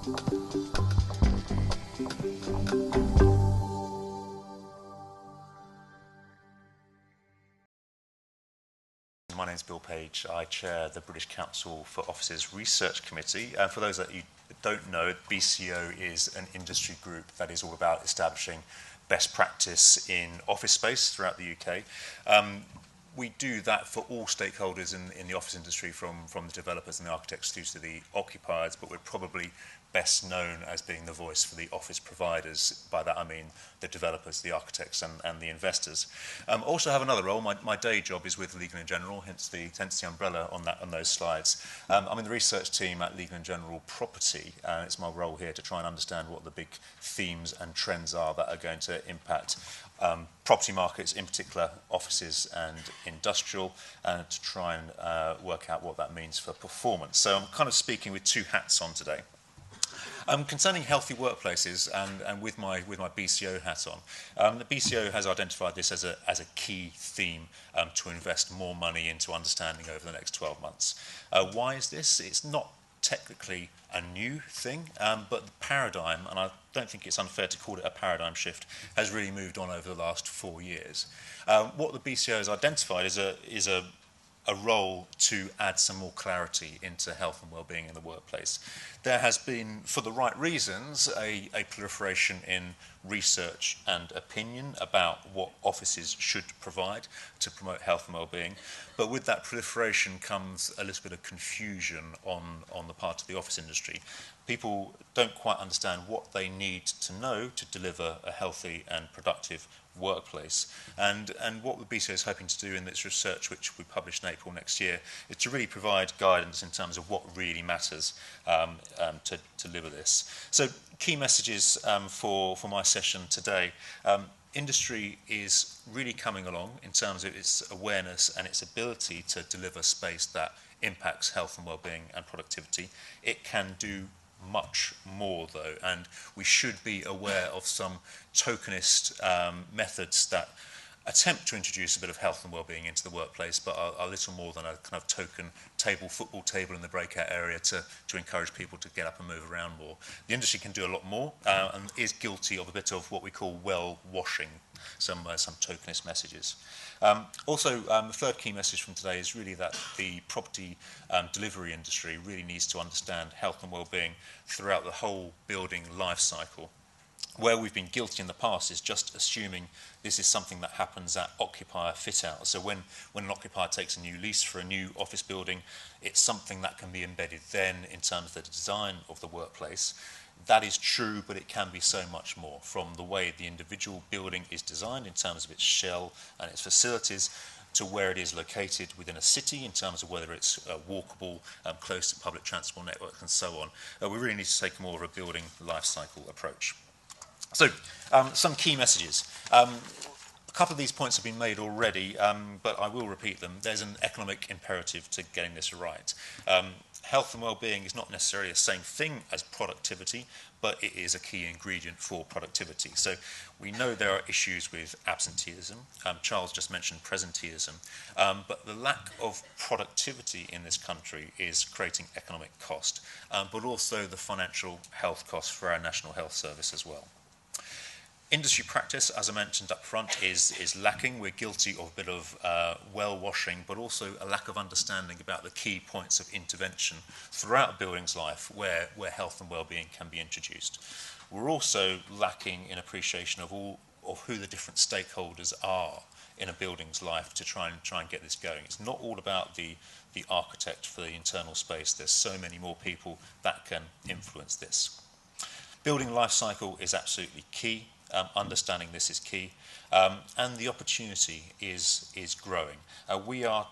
My name is Bill Page. I chair the British Council for Offices Research Committee. For those that you don't know, BCO is an industry group that is all about establishing best practice in office space throughout the UK. We do that for all stakeholders in the office industry, from the developers and the architects through to the occupiers, but we're probably best known as being the voice for the office providers. By that I mean the developers, the architects and the investors. Also have another role. My day job is with Legal & General, hence the umbrella on those slides. I'm in the research team at Legal & General Property, and it's my role here to try and understand what the big themes and trends are that are going to impact property markets, in particular offices and industrial, and to try and work out what that means for performance. So I'm kind of speaking with two hats on today. Concerning healthy workplaces, and with my BCO hat on, the BCO has identified this as a key theme to invest more money into understanding over the next 12 months. Why is this? It's not technically a new thing, but the paradigm, and I don't think it's unfair to call it a paradigm shift, has really moved on over the last 4 years. What the BCO has identified is a role to add some more clarity into health and well-being in the workplace. There has been, for the right reasons, a proliferation in research and opinion about what offices should provide to promote health and well-being. But with that proliferation comes a little bit of confusion on the part of the office industry. People don't quite understand what they need to know to deliver a healthy and productive workplace. And what the BCO is hoping to do in this research, which we publish in April next year, is to really provide guidance in terms of what really matters to deliver this. So key messages for my session today. Industry is really coming along in terms of its awareness and its ability to deliver space that impacts health and well-being and productivity. It can do much more though, and we should be aware of some tokenist methods that attempt to introduce a bit of health and well-being into the workplace, but are little more than a kind of token football table in the breakout area to encourage people to get up and move around more. The industry can do a lot more and is guilty of a bit of what we call well-washing, some tokenist messages. Also, the third key message from today is really that the property delivery industry really needs to understand health and well-being throughout the whole building life cycle. Where we've been guilty in the past is just assuming this is something that happens at occupier fit-out. So when an occupier takes a new lease for a new office building, it's something that can be embedded then in terms of the design of the workplace. That is true, but it can be so much more, from the way the individual building is designed in terms of its shell and its facilities, to where it is located within a city in terms of whether it's walkable, close to public transport networks and so on. We really need to take more of a building life cycle approach. So, some key messages. A couple of these points have been made already, but I will repeat them. There's an economic imperative to getting this right. Health and well-being is not necessarily the same thing as productivity, but it is a key ingredient for productivity. So we know there are issues with absenteeism. Charles just mentioned presenteeism. But the lack of productivity in this country is creating economic cost, but also the financial health costs for our National Health Service as well. Industry practice, as I mentioned up front, is lacking. We're guilty of a bit of well-washing, but also a lack of understanding about the key points of intervention throughout a building's life where health and well-being can be introduced. We're also lacking in appreciation of who the different stakeholders are in a building's life to try and get this going. It's not all about the architect for the internal space. There's so many more people that can influence this. Building life cycle is absolutely key. Understanding this is key, and the opportunity is growing. We are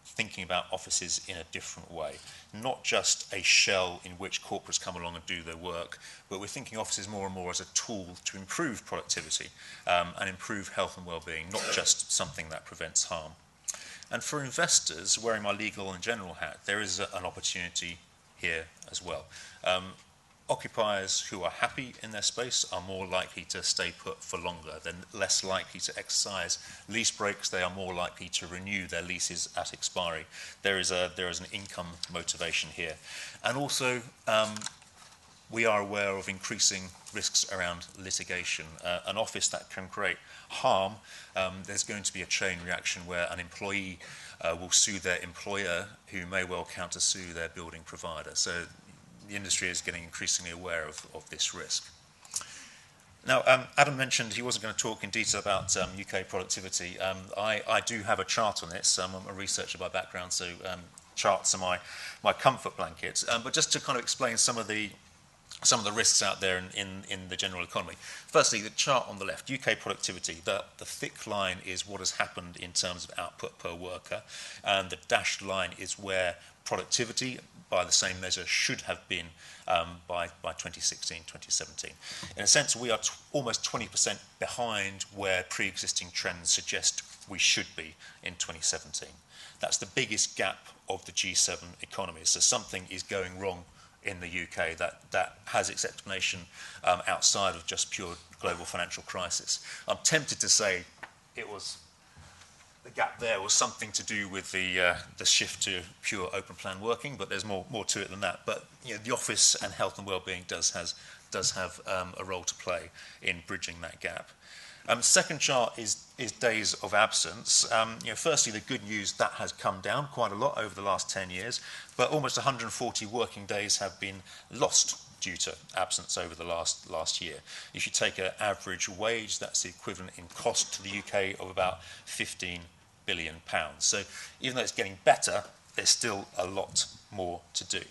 thinking about offices in a different way, not just a shell in which corporates come along and do their work, but we're thinking offices more and more as a tool to improve productivity and improve health and well-being, not just something that prevents harm. And for investors, wearing my Legal & General hat, there is an opportunity here as well. Occupiers who are happy in their space are more likely to stay put for longer. They're less likely to exercise lease breaks. They are more likely to renew their leases at expiry. There is an income motivation here. And also, we are aware of increasing risks around litigation. An office that can create harm, there's going to be a chain reaction where an employee will sue their employer, who may well countersue their building provider. So the industry is getting increasingly aware of this risk. Now, Adam mentioned he wasn't going to talk in detail about UK productivity. I do have a chart on this. I'm a researcher by background, so charts are my comfort blanket. But just to kind of explain some of the risks out there in the general economy. Firstly, the chart on the left, UK productivity. The thick line is what has happened in terms of output per worker, and the dashed line is where productivity, by the same measure, should have been by 2016, 2017. In a sense, we are almost 20% behind where pre-existing trends suggest we should be in 2017. That's the biggest gap of the G7 economies. So something is going wrong in the UK that has its explanation outside of just pure global financial crisis. I'm tempted to say the gap there was something to do with the shift to pure open plan working, but there's more to it than that. But the office and health and well-being does have a role to play in bridging that gap. Second chart is days of absence. Firstly, the good news, that has come down quite a lot over the last 10 years, but almost 140 working days have been lost due to absence over the last year. If you take an average wage, that's the equivalent in cost to the UK of about £15 billion. So even though it's getting better, there's still a lot more to do.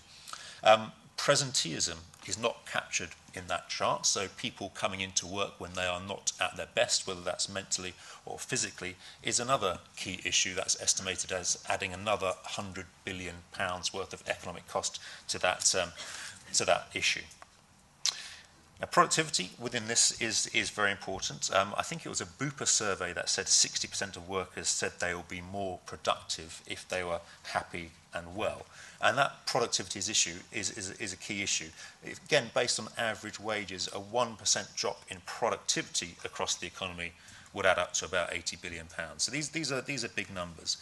Presenteeism is not captured in that chart, so people coming into work when they are not at their best, whether that's mentally or physically, is another key issue that's estimated as adding another £100 billion worth of economic cost to that issue. Now, productivity within this is very important. I think it was a Bupa survey that said 60% of workers said they will be more productive if they were happy and well. And that productivity issue is a key issue. Again, based on average wages, a 1% drop in productivity across the economy would add up to about £80 billion. So these are big numbers.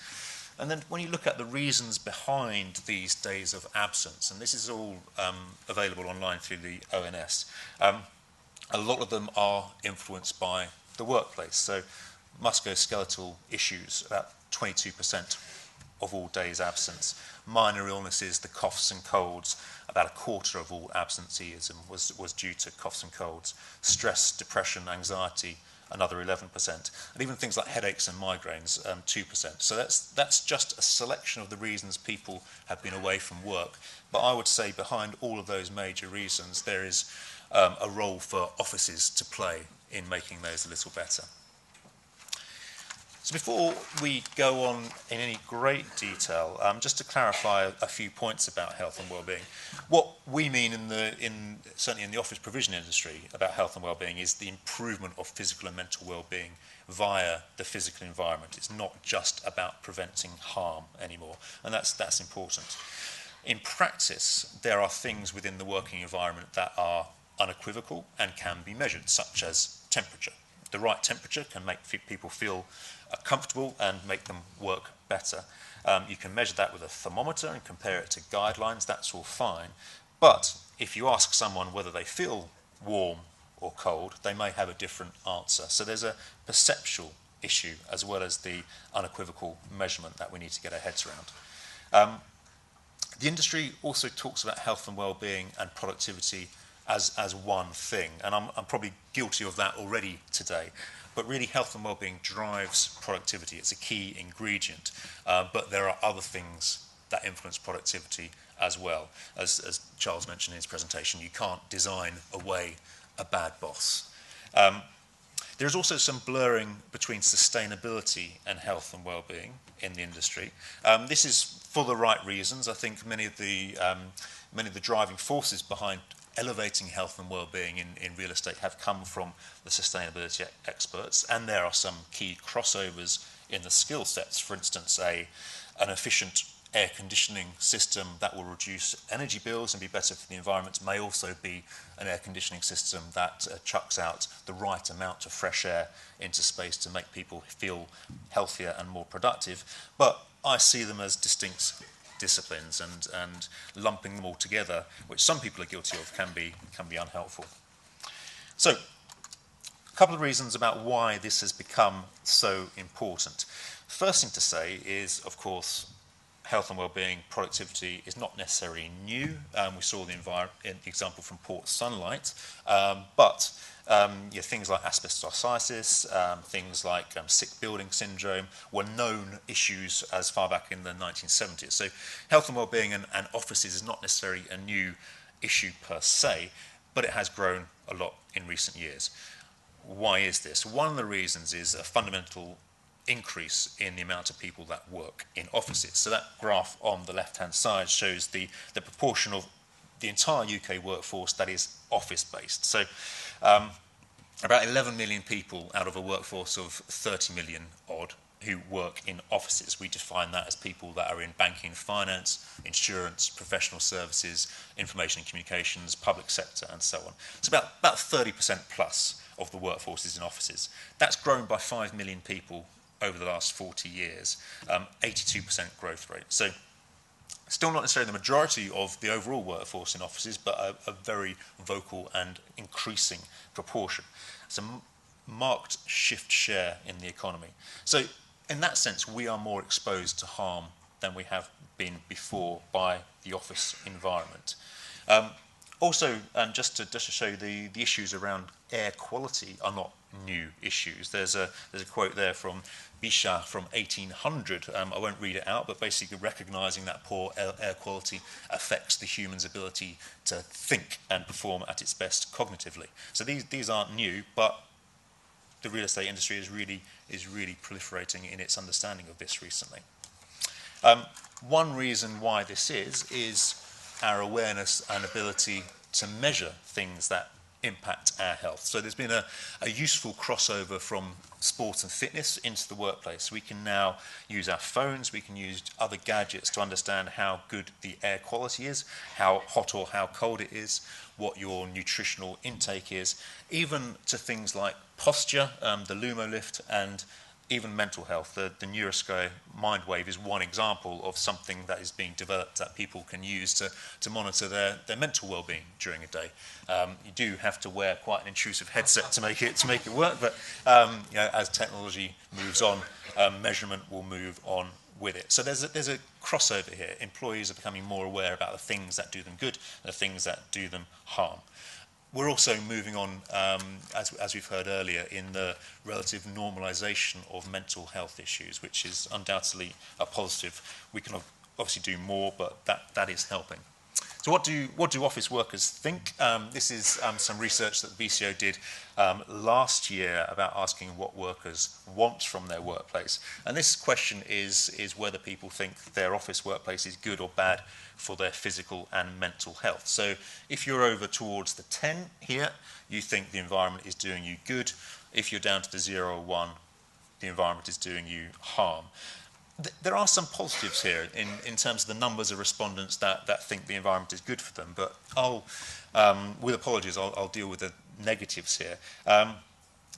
And then when you look at the reasons behind these days of absence, and this is all available online through the ONS, a lot of them are influenced by the workplace. So musculoskeletal issues, about 22% of all days absence. Minor illnesses, the coughs and colds, about a quarter of all absenteeism was due to coughs and colds. Stress, depression, anxiety, another 11%. And even things like headaches and migraines, 2%. So that's just a selection of the reasons people have been away from work. But I would say behind all of those major reasons, there is a role for offices to play in making those a little better. So before we go on in any great detail, just to clarify a few points about health and well-being, what we mean certainly in the office provision industry about health and well-being is the improvement of physical and mental well-being via the physical environment. It's not just about preventing harm anymore, and that's important. In practice, there are things within the working environment that are unequivocal and can be measured, such as temperature. The right temperature can make people feel comfortable and make them work better. You can measure that with a thermometer and compare it to guidelines, that's all fine. But if you ask someone whether they feel warm or cold, they may have a different answer. So there's a perceptual issue as well as the unequivocal measurement that we need to get our heads around. The industry also talks about health and well-being and productivity as one thing, and I'm probably guilty of that already today. But really, health and well-being drives productivity. It's a key ingredient. But there are other things that influence productivity as well. As Charles mentioned in his presentation, you can't design away a bad boss. There's also some blurring between sustainability and health and well-being in the industry. This is for the right reasons. I think many of the driving forces behind elevating health and well-being in real estate have come from the sustainability experts, and there are some key crossovers in the skill sets. For instance, an efficient air conditioning system that will reduce energy bills and be better for the environment may also be an air conditioning system that chucks out the right amount of fresh air into space to make people feel healthier and more productive. But I see them as distinct disciplines, and lumping them all together, which some people are guilty of, can be unhelpful. So, a couple of reasons about why this has become so important. First thing to say is, of course, health and well-being, productivity is not necessarily new. We saw the example from Port Sunlight, but things like asbestosis, things like sick building syndrome were known issues as far back in the 1970s. So health and well-being and offices is not necessarily a new issue per se, but it has grown a lot in recent years. Why is this? One of the reasons is a fundamental increase in the amount of people that work in offices. So that graph on the left-hand side shows the proportion of the entire UK workforce that is office-based. So about 11 million people out of a workforce of 30 million odd who work in offices. We define that as people that are in banking, finance, insurance, professional services, information and communications, public sector, and so on. So about 30% plus of the workforce is in offices. That's grown by 5 million people over the last 40 years, 82% growth rate. So still not necessarily the majority of the overall workforce in offices, but a very vocal and increasing proportion. It's a marked shift share in the economy. So in that sense, we are more exposed to harm than we have been before by the office environment. Also, just to show you the issues around air quality are not new issues. There's a quote there from Bichat from 1800. I won't read it out, but basically recognising that poor air quality affects the human's ability to think and perform at its best cognitively. So these aren't new, but the real estate industry is really proliferating in its understanding of this recently. One reason why this is our awareness and ability to measure things that impact our health. So there's been a useful crossover from sport and fitness into the workplace. We can now use our phones, we can use other gadgets to understand how good the air quality is, how hot or how cold it is, what your nutritional intake is, even to things like posture, the Lumo lift, and even mental health. The Neurosky Mindwave is one example of something that is being developed that people can use to monitor their mental well-being during a day. You do have to wear quite an intrusive headset to make it work, but as technology moves on, measurement will move on with it. So there's a crossover here. Employees are becoming more aware about the things that do them good and the things that do them harm. We're also moving on, as we've heard earlier, in the relative normalisation of mental health issues, which is undoubtedly a positive. We can obviously do more, but that is helping. So what do office workers think? This is some research that the BCO did last year about asking what workers want from their workplace. And this question is whether people think their office workplace is good or bad for their physical and mental health. So if you're over towards the 10 here, you think the environment is doing you good. If you're down to the 0 or 1, the environment is doing you harm. There are some positives here in terms of the numbers of respondents that think the environment is good for them, but with apologies, I'll deal with the negatives here.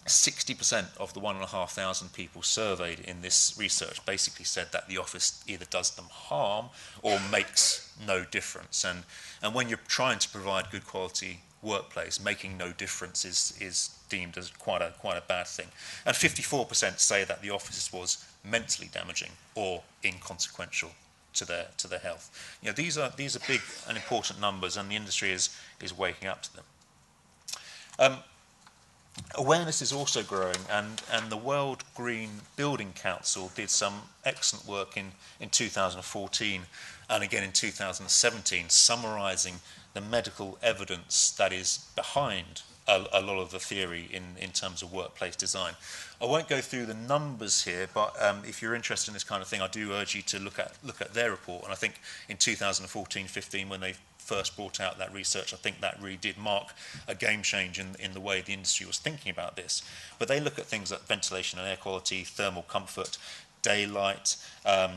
60% of the 1,500 people surveyed in this research basically said that the office either does them harm or makes no difference. And when you're trying to provide good quality workplace, making no difference is deemed as quite a bad thing. And 54% say that the office was mentally damaging or inconsequential to their health. These are big and important numbers, and the industry is waking up to them. Awareness is also growing, and the World Green Building Council did some excellent work in 2014 and again in 2017, summarising the medical evidence that is behind a lot of the theory in terms of workplace design. I won't go through the numbers here, but if you're interested in this kind of thing, I do urge you to look at their report. And I think in 2014-15, when they first brought out that research, I think that really did mark a game change in the way the industry was thinking about this. But they look at things like ventilation and air quality, thermal comfort, daylight,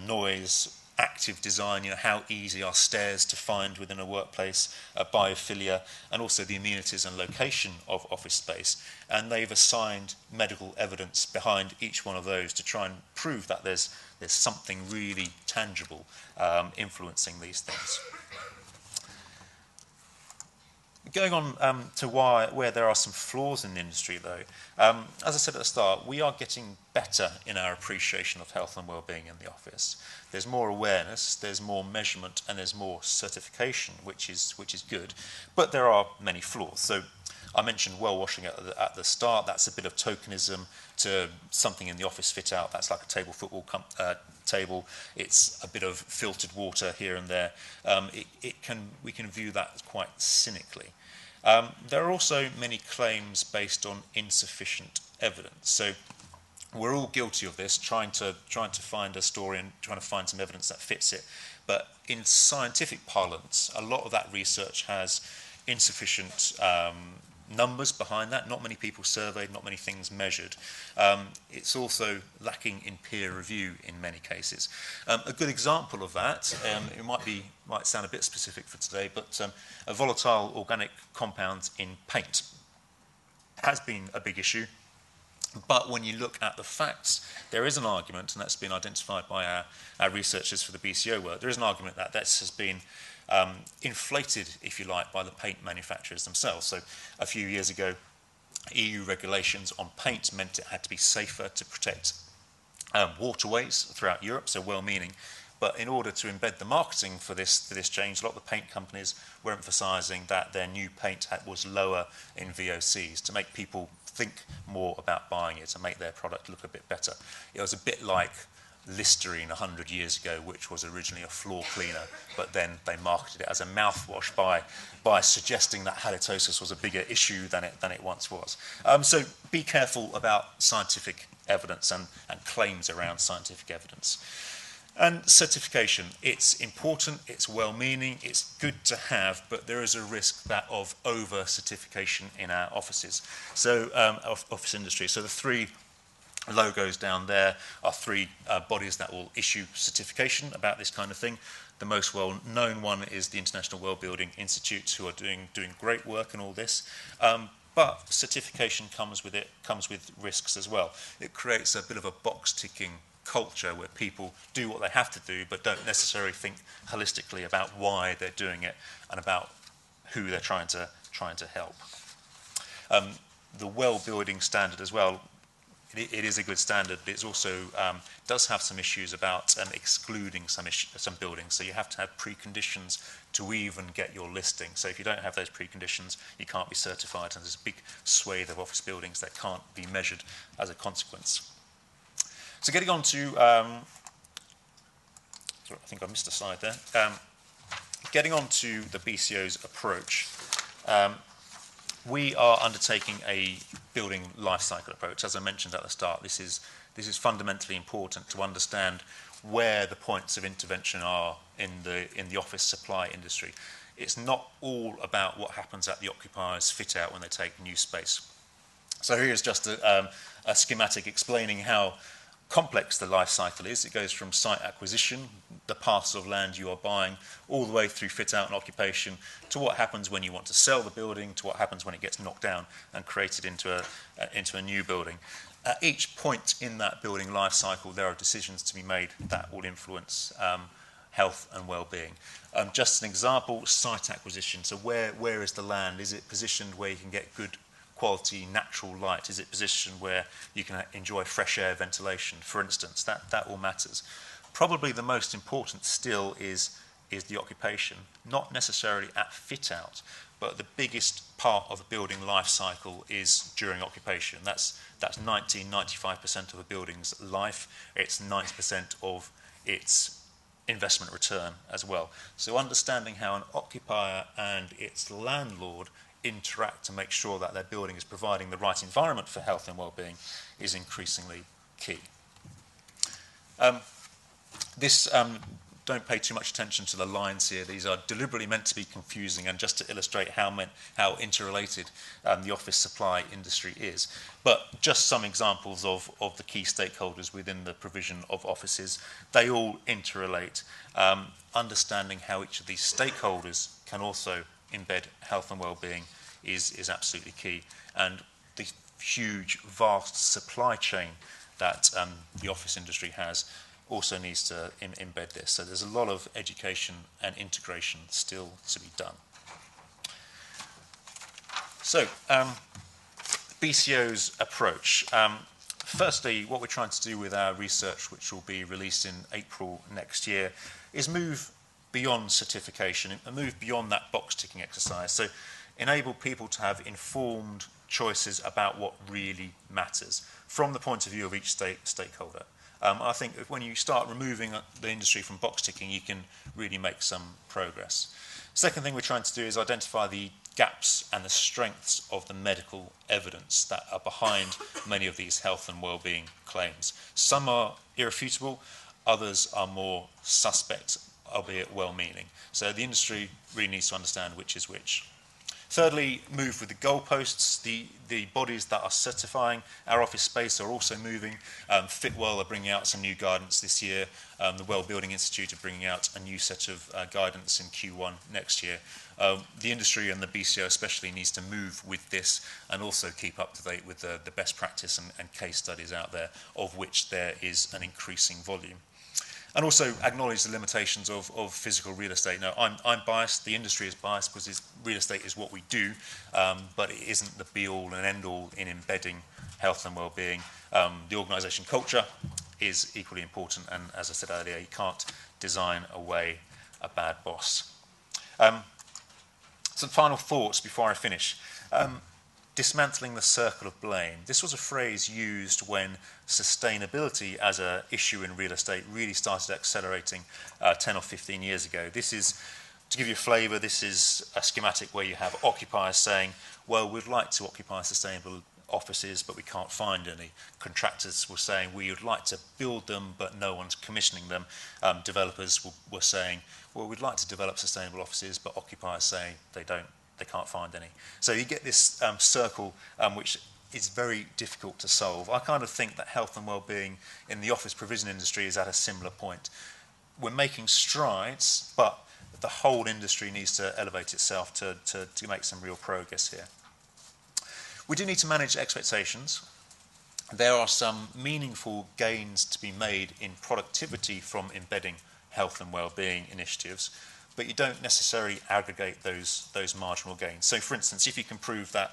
noise, active design, how easy are stairs to find within a workplace, biophilia, and also the amenities and location of office space. And they've assigned medical evidence behind each one of those to try and prove that there's something really tangible influencing these things. Going on to where there are some flaws in the industry, though, as I said at the start, we are getting better in our appreciation of health and well-being in the office. There's more awareness, there's more measurement, and there's more certification, which is good. But there are many flaws. So I mentioned well washing at the start. That's a bit of tokenism to something in the office fit out. That's like a table football table. It's a bit of filtered water here and there. We can view that as quite cynically. There are also many claims based on insufficient evidence. So we're all guilty of this, trying to find a story and trying to find some evidence that fits it. But in scientific parlance, a lot of that research has insufficient numbers behind that. Not many people surveyed, not many things measured. It's also lacking in peer review in many cases. A good example of that, it might sound a bit specific for today, but volatile organic compounds in paint has been a big issue. But when you look at the facts, there is an argument, and that's been identified by our researchers for the BCO work, there is an argument that this has been inflated, if you like, by the paint manufacturers themselves. So a few years ago, EU regulations on paint meant it had to be safer to protect waterways throughout Europe, so well-meaning. But in order to embed the marketing for this change, a lot of the paint companies were emphasising that their new paint was lower in VOCs to make people think more about buying it and make their product look a bit better. It was a bit like Listerine 100 years ago, which was originally a floor cleaner, but then they marketed it as a mouthwash by suggesting that halitosis was a bigger issue than it once was. So be careful about scientific evidence and claims around scientific evidence. And certification, it's important, it's well-meaning, it's good to have, but there is a risk of over-certification in our offices, so office industry. So the three logos down there are three bodies that will issue certification about this kind of thing. The most well-known one is the International Wellbuilding Institute, who are doing great work in all this. But certification comes with risks as well. It creates a bit of a box-ticking culture where people do what they have to do, but don't necessarily think holistically about why they're doing it and about who they're trying to help. The well-building standard as well. It is a good standard, but it also does have some issues about excluding some buildings. So you have to have preconditions to even get your listing. So if you don't have those preconditions, you can't be certified, and there's a big swathe of office buildings that can't be measured as a consequence. So getting on to, sorry, I think I missed a slide there. Getting on to the BCO's approach. We are undertaking a building life cycle approach. As I mentioned at the start, this is fundamentally important to understand where the points of intervention are in the office supply industry. It's not all about what happens at the occupier's fit out when they take new space. So here's just a schematic explaining how complex the life cycle is. It goes from site acquisition, the parcel of land you are buying, all the way through fit out and occupation, to what happens when you want to sell the building, to what happens when it gets knocked down and created into a new building. At each point in that building life cycle, there are decisions to be made that will influence health and well-being. Just an example, site acquisition. So where is the land? Is it positioned where you can get good quality natural light? Is it positioned where you can enjoy fresh air ventilation, for instance? That all matters. Probably the most important still is the occupation, not necessarily at fit out, but the biggest part of a building life cycle is during occupation. That's 95% of a building's life. It's 90% of its investment return as well. So understanding how an occupier and its landlord interact to make sure that their building is providing the right environment for health and well-being is increasingly key. This don't pay too much attention to the lines here. These are deliberately meant to be confusing and just to illustrate how interrelated the office supply industry is. But just some examples of the key stakeholders within the provision of offices. They all interrelate. Understanding how each of these stakeholders can also embed health and well-being is absolutely key. And the huge, vast supply chain that the office industry has also needs to embed this. So there's a lot of education and integration still to be done. So BCO's approach. Firstly, what we're trying to do with our research, which will be released in April next year, is move beyond certification and move beyond that box-ticking exercise. So enable people to have informed choices about what really matters from the point of view of each stakeholder. I think if when you start removing the industry from box ticking, you can really make some progress. Second thing we're trying to do is identify the gaps and the strengths of the medical evidence that are behind many of these health and well-being claims. Some are irrefutable, others are more suspect, albeit well-meaning. So the industry really needs to understand which is which. Thirdly, move with the goalposts. The bodies that are certifying our office space are also moving. Fitwell are bringing out some new guidance this year. The Well Building Institute are bringing out a new set of guidance in Q1 next year. The industry and the BCO especially needs to move with this and also keep up to date with the best practice and case studies out there, of which there is an increasing volume. And also acknowledge the limitations of physical real estate. Now, I'm biased, the industry is biased because real estate is what we do, but it isn't the be-all and end-all in embedding health and well-being. The organisation culture is equally important, and as I said earlier, you can't design away a bad boss. Some final thoughts before I finish. Dismantling the circle of blame. This was a phrase used when sustainability as an issue in real estate really started accelerating 10 or 15 years ago. This is, to give you a flavour, this is a schematic where you have occupiers saying, well, we'd like to occupy sustainable offices, but we can't find any. Contractors were saying, we would like to build them, but no one's commissioning them. Developers were saying, well, we'd like to develop sustainable offices, but occupiers say they can't find any. So you get this circle which is very difficult to solve. I kind of think that health and well-being in the office provision industry is at a similar point. We're making strides, but the whole industry needs to elevate itself to make some real progress here. We do need to manage expectations. There are some meaningful gains to be made in productivity from embedding health and well-being initiatives, but you don't necessarily aggregate those marginal gains. So, for instance, if you can prove that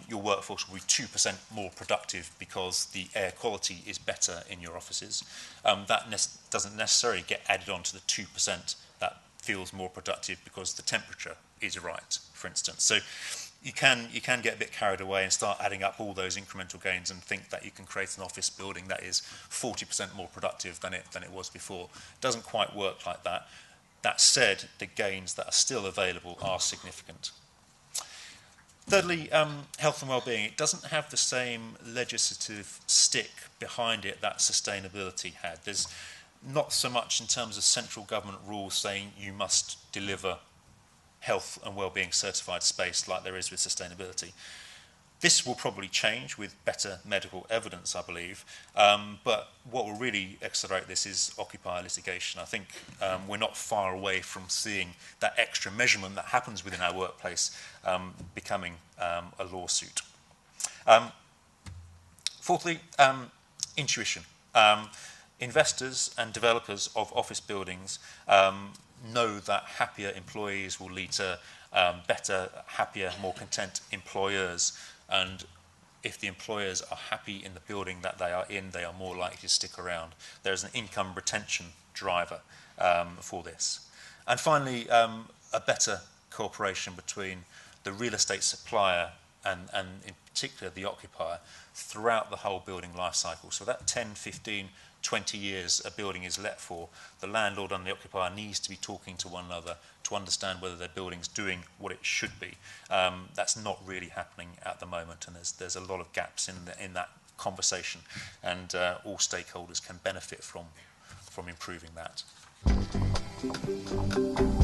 your workforce will be 2% more productive because the air quality is better in your offices, that doesn't necessarily get added on to the 2% that feels more productive because the temperature is right, for instance. So you can get a bit carried away and start adding up all those incremental gains and think that you can create an office building that is 40% more productive than it was before. It doesn't quite work like that. That said, the gains that are still available are significant. Thirdly, health and well-being. It doesn't have the same legislative stick behind it that sustainability had. There's not so much in terms of central government rules saying you must deliver health and well-being certified space like there is with sustainability. This will probably change with better medical evidence, I believe, but what will really accelerate this is occupier litigation. I think we're not far away from seeing that extra measurement that happens within our workplace becoming a lawsuit. Fourthly, intuition. Investors and developers of office buildings know that happier employees will lead to better, happier, more content employers. And if the employers are happy in the building that they are in, they are more likely to stick around. There's an income retention driver for this. And finally, a better cooperation between the real estate supplier and in particular the occupier throughout the whole building life cycle. So that 10, 15, 20 years a building is let for, the landlord and the occupier needs to be talking to one another to understand whether their building's doing what it should be. That's not really happening at the moment, and there's a lot of gaps in that conversation, and all stakeholders can benefit from improving that. you.